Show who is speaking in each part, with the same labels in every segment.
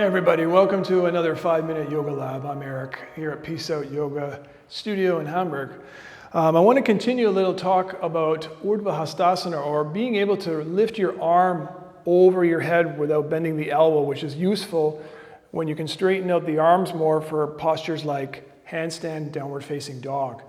Speaker 1: Hey everybody, welcome to another 5-minute yoga lab. I'm Eric here at Peace Out Yoga Studio in Hamburg. I want to continue a little talk about Urdhva Hastasana, or being able to lift your arm over your head without bending the elbow, which is useful when you can straighten out the arms more for postures like handstand, downward facing dog.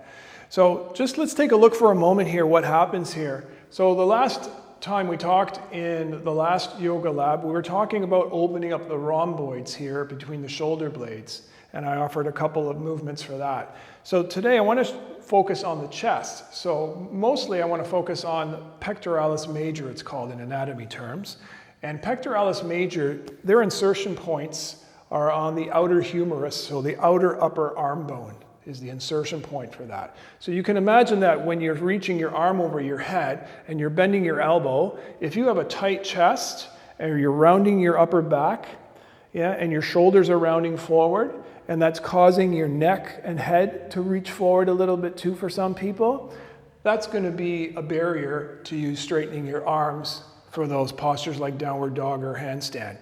Speaker 1: So just let's take a look for a moment here what happens here. So the last time we talked in the last yoga lab, we were talking about opening up the rhomboids here between the shoulder blades, and I offered a couple of movements for that. So today I want to focus on the chest. So mostly I want to focus on pectoralis major, it's called in anatomy terms. And pectoralis major, their insertion points are on the outer humerus, so the outer upper arm bone is the insertion point for that. So you can imagine that when you're reaching your arm over your head and you're bending your elbow, if you have a tight chest and you're rounding your upper back, and your shoulders are rounding forward, and that's causing your neck and head to reach forward a little bit too for some people, that's going to be a barrier to you straightening your arms for those postures like downward dog or handstand.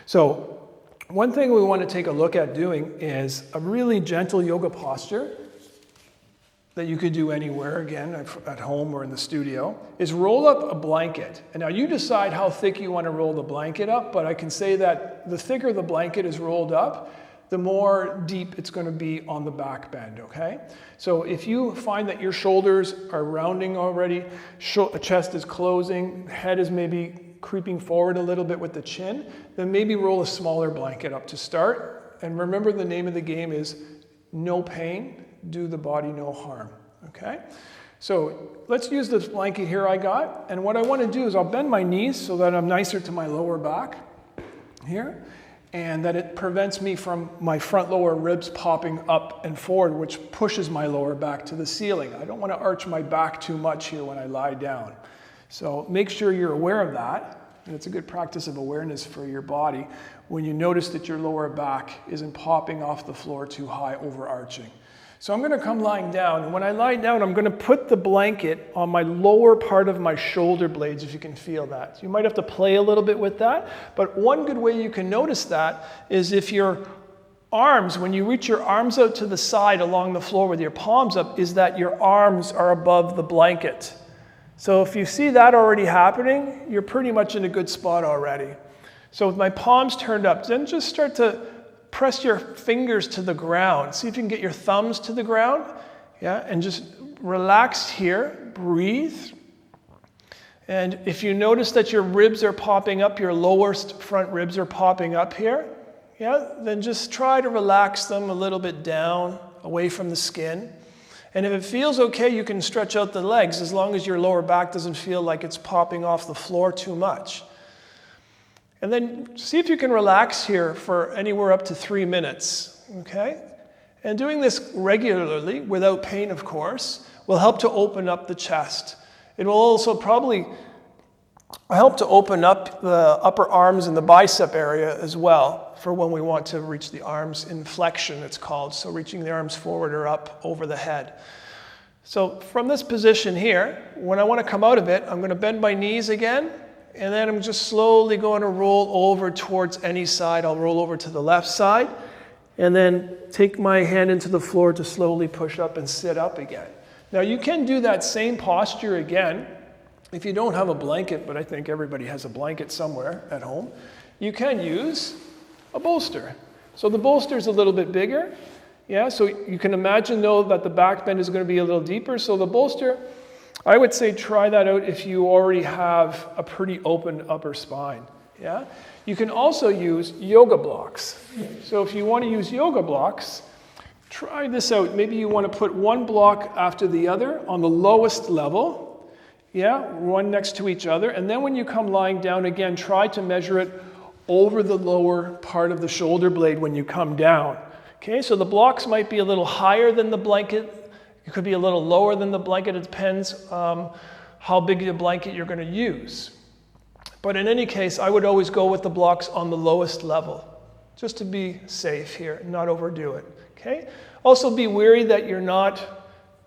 Speaker 1: So one thing we want to take a look at doing is a really gentle yoga posture that you could do anywhere, again, at home or in the studio, is roll up a blanket. And now you decide how thick you want to roll the blanket up, but I can say that the thicker the blanket is rolled up, the more deep it's going to be on the back bend, okay? So if you find that your shoulders are rounding already, the chest is closing, head is maybe creeping forward a little bit with the chin, then maybe roll a smaller blanket up to start. And remember, the name of the game is no pain, do the body no harm, okay? So let's use this blanket here I got, and what I want to do is I'll bend my knees so that I'm nicer to my lower back here, and that it prevents me from my front lower ribs popping up and forward, which pushes my lower back to the ceiling. I don't want to arch my back too much here when I lie down. So make sure you're aware of that, and it's a good practice of awareness for your body when you notice that your lower back isn't popping off the floor too high, overarching. So I'm going to come lying down, and when I lie down, I'm going to put the blanket on my lower part of my shoulder blades, if you can feel that. So you might have to play a little bit with that, but one good way you can notice that is if your arms, when you reach your arms out to the side along the floor with your palms up, is that your arms are above the blanket. So if you see that already happening, you're pretty much in a good spot already. So with my palms turned up, then just start to press your fingers to the ground. See if you can get your thumbs to the ground, and just relax here, breathe. And if you notice that your ribs are popping up, your lowest front ribs are popping up here, then just try to relax them a little bit down, away from the skin. And if it feels okay, you can stretch out the legs as long as your lower back doesn't feel like it's popping off the floor too much. And then see if you can relax here for anywhere up to 3 minutes, okay? And doing this regularly, without pain of course, will help to open up the chest. It will also probably help to open up the upper arms and the bicep area as well, for when we want to reach the arms in flexion, it's called. So reaching the arms forward or up over the head. So from this position here, when I want to come out of it, I'm going to bend my knees again, and then I'm just slowly going to roll over towards any side. I'll roll over to the left side, and then take my hand into the floor to slowly push up and sit up again. Now you can do that same posture again if you don't have a blanket, but I think everybody has a blanket somewhere at home. You can use a bolster. So the bolster is a little bit bigger. So you can imagine though that the back bend is going to be a little deeper. So the bolster, I would say try that out if you already have a pretty open upper spine. You can also use yoga blocks. So if you want to use yoga blocks, try this out. Maybe you want to put one block after the other on the lowest level. One next to each other. And then when you come lying down again, try to measure it over the lower part of the shoulder blade when you come down. Okay, so the blocks might be a little higher than the blanket. It could be a little lower than the blanket. It depends how big a blanket you're going to use. But in any case, I would always go with the blocks on the lowest level, just to be safe here and not overdo it. Okay? Also be wary that you're not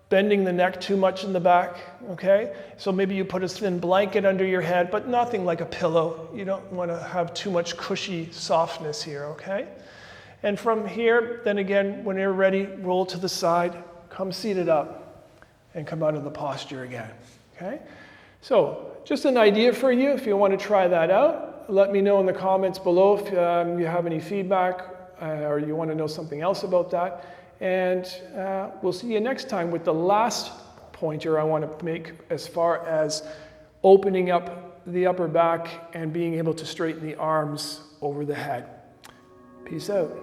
Speaker 1: bending the neck too much in the back, okay? So maybe you put a thin blanket under your head, but nothing like a pillow. You don't want to have too much cushy softness here, okay? And from here, then again, when you're ready, roll to the side, come seated up, and come out of the posture again, okay? So just an idea for you if you want to try that out. Let me know in the comments below if you have any feedback or you want to know something else about that. And we'll see you next time with the last pointer I want to make as far as opening up the upper back and being able to straighten the arms over the head. Peace out.